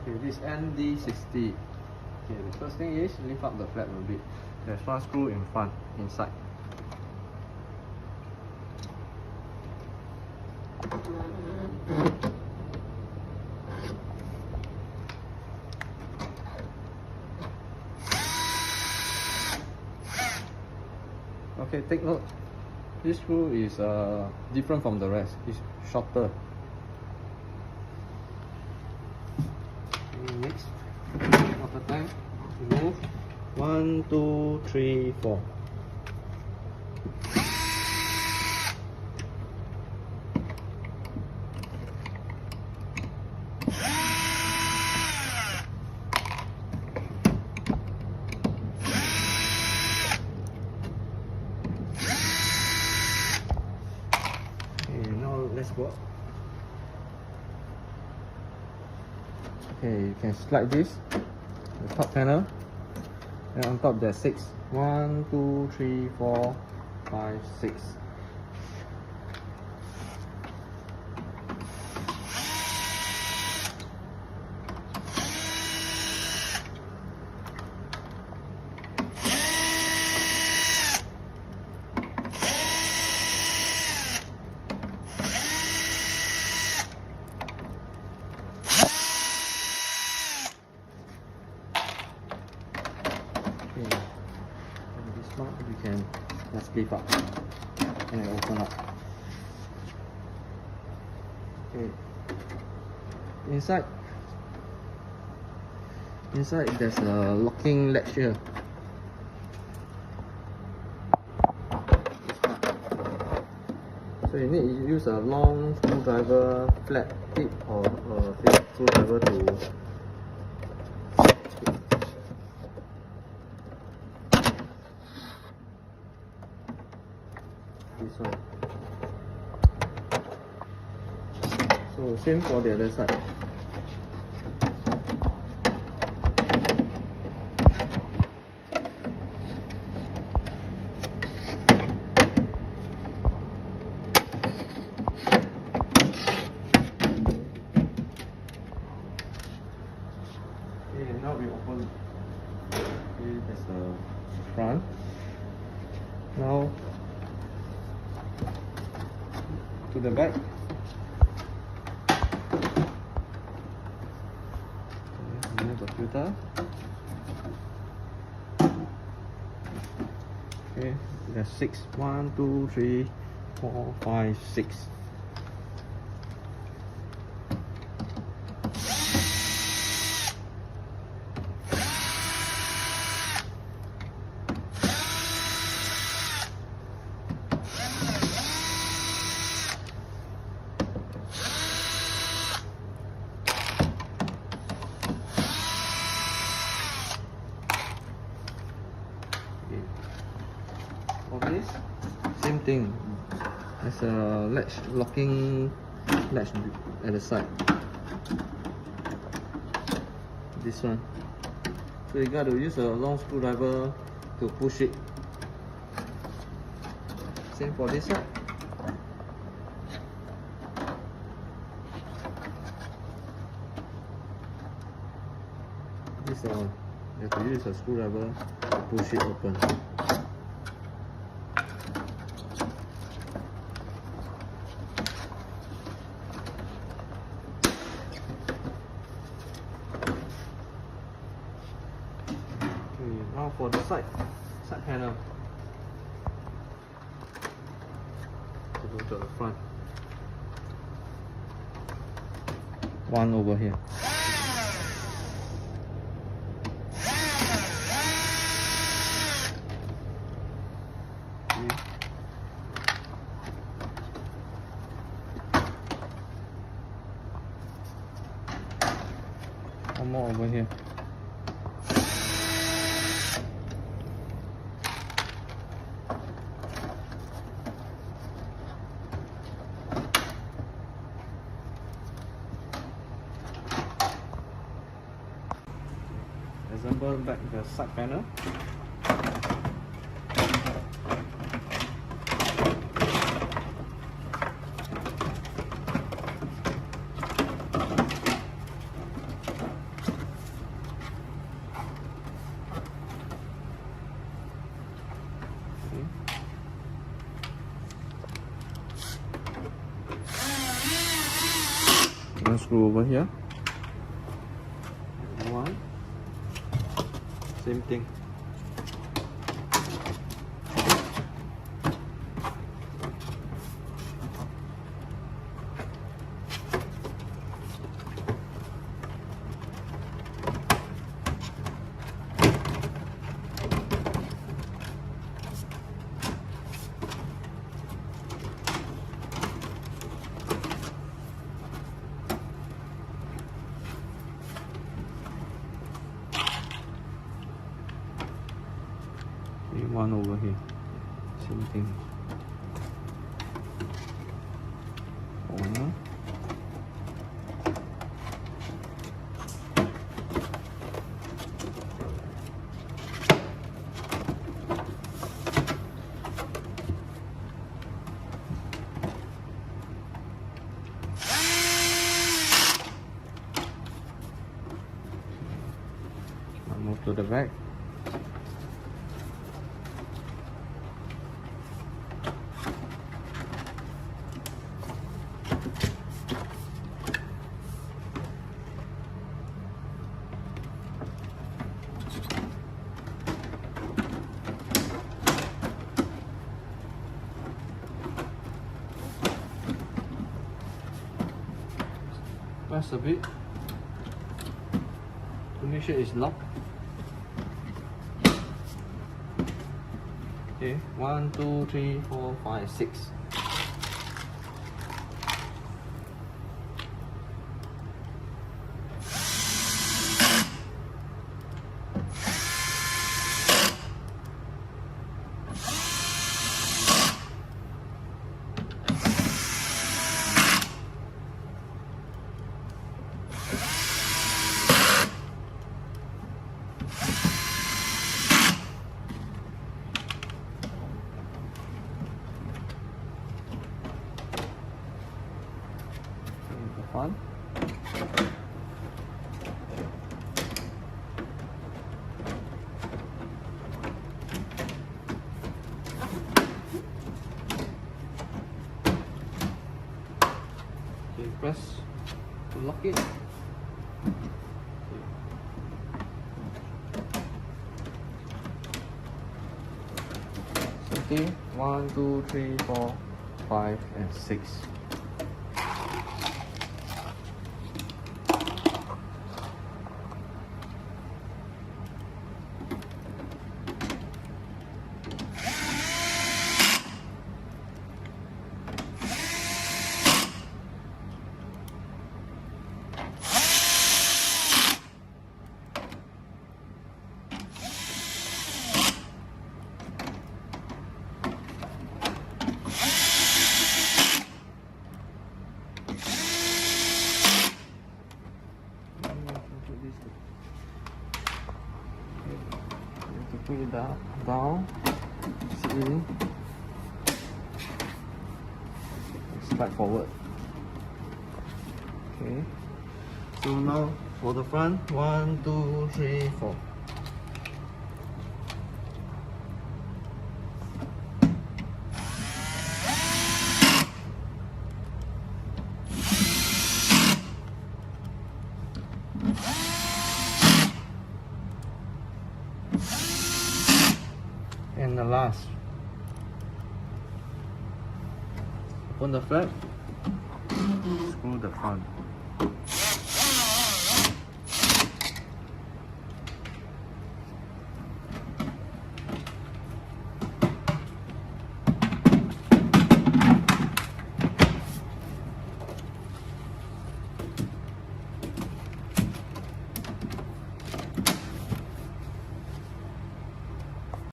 Okay, this ND60. Okay, the first thing is lift up the flap a bit. There's one screw in front, inside. Okay, take note. This screw is different from the rest. It's shorter. Okay, next, water tank. Remove 1, 2, 3, 4. Let's go. Okay, you can slide this, the top panel, and on top there's 6. 1, 2, 3, 4, 5, 6. This one we can just lift up and open up. Okay. Inside there's a locking latch here. So you need to use a long screwdriver, flat tip, or a flat screwdriver to this one. So same for the other side. Okay, now we open. Okay, that's the front. Now to the back. Remove the filter. Okay, there's 6. 1, 2, 3, 4, 5, 6. For this, same thing. There's a latch, locking latch at the side. This one. So you got to use a long screwdriver to push it. Same for this side. This one, you have to use a screwdriver to push it open. Now for the side panel. To go to the front. One over here. One more over here. Assemble back the side panel. screw over here. One. Same thing. One over here, same thing. One. I'll move to the back. Press a bit to make sure it's locked. Okay, 1, 2, 3, 4, 5, 6. Fun. Okay, press to lock it. Okay, 1, 2, 3, 4, 5, and 6. Put it down, in, slide forward. Okay, so now for the front, 1, 2, 3, 4. And the last, open the flap, screw the front.